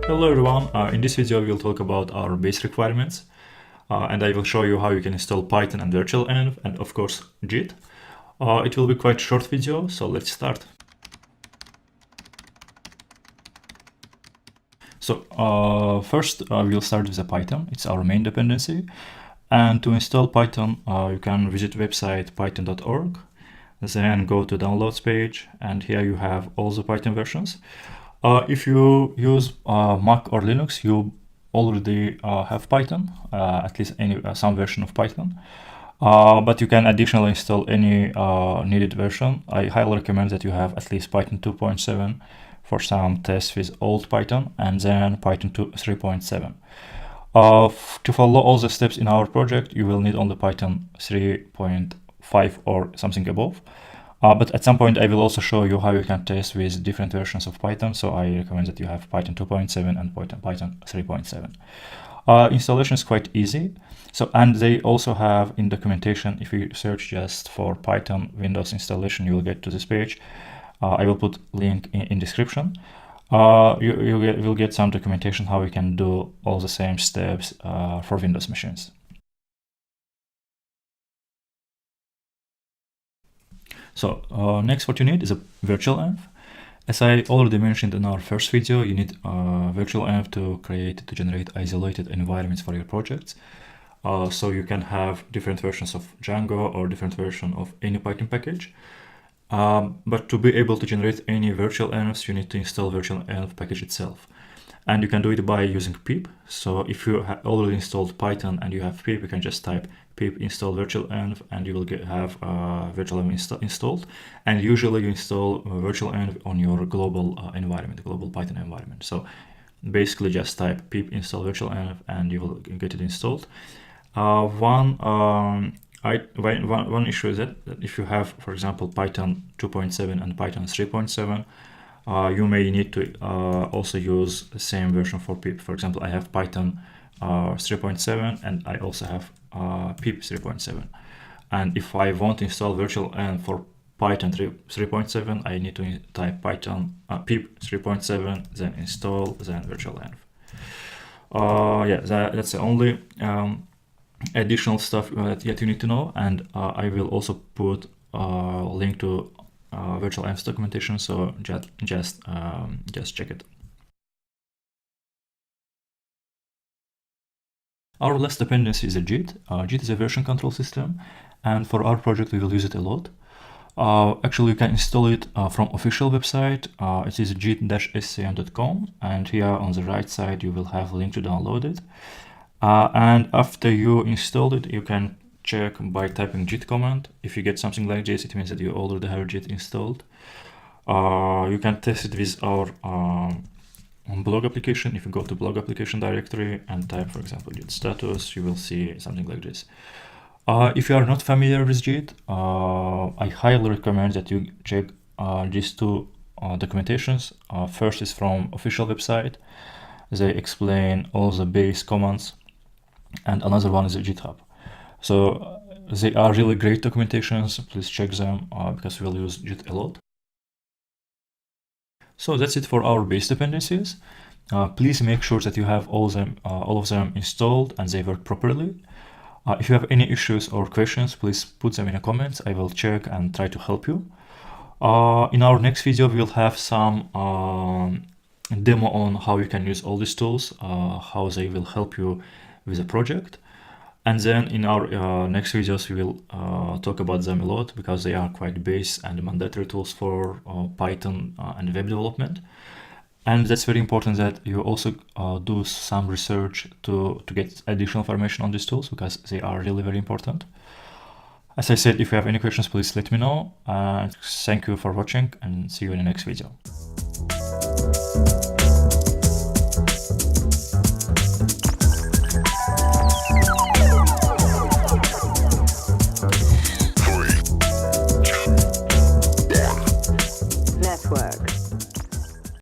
Hello everyone, in this video we'll talk about our base requirements and I will show you how you can install Python and virtualenv and of course JIT. It will be quite a short video, so let's start. So first we'll start with the Python. It's our main dependency, and to install Python you can visit website python.org, then go to downloads page, and here you have all the Python versions. If you use Mac or Linux, you already have Python, at least some version of Python. But you can additionally install any needed version. I highly recommend that you have at least Python 2.7 for some tests with old Python, and then Python 3.7. To follow all the steps in our project, you will need only Python 3.5 or something above. But at some point I will also show you how you can test with different versions of Python, so I recommend that you have Python 2.7 and Python 3.7. Installation is quite easy. And they also have in documentation, if you search just for Python Windows installation, you will get to this page. I will put link in description. You will get some documentation how you can do all the same steps for Windows machines. So next what you need is a virtualenv. As I already mentioned in our first video, you need virtualenv to generate isolated environments for your projects. So you can have different versions of Django or different version of any Python package. But to be able to generate any virtualenvs, you need to install virtualenv package itself. And you can do it by using pip. So if you have already installed Python and you have pip, you can just type pip install virtualenv and you will have virtualenv installed. And usually you install virtualenv on your global environment, global Python environment. So basically just type pip install virtualenv and you will get it installed. One issue is that if you have, for example, Python 2.7 and Python 3.7, you may need to also use the same version for pip. For example, I have Python 3.7 and I also have pip 3.7. And if I want to install virtualenv for Python 3.7, I need to type Python pip 3.7, then install, then virtualenv. That's the only additional stuff that you need to know. And I will also put a link to virtualenv documentation, so just check it. Our last dependency is a JIT. JIT is a version control system, and for our project we will use it a lot. Actually, you can install it from official website. It is jit-scm.com, and here on the right side you will have a link to download it. And after you install it, you can check by typing JIT command. If you get something like this, it means that you already have JIT installed. You can test it with our blog application. If you go to blog application directory and type, for example, JIT status, you will see something like this. If you are not familiar with JIT, I highly recommend that you check these two documentations. First is from official website. They explain all the base commands, and another one is GitHub. So they are really great documentations. Please check them because we will use JIT a lot. So that's it for our base dependencies. Please make sure that you have all of them installed and they work properly. If you have any issues or questions, please put them in the comments. I will check and try to help you. In our next video, we will have some demo on how you can use all these tools, how they will help you with the project. And then in our next videos, we will talk about them a lot because they are quite base and mandatory tools for Python and web development. And that's very important that you also do some research to get additional information on these tools because they are really very important. As I said, if you have any questions, please let me know. Thank you for watching and see you in the next video.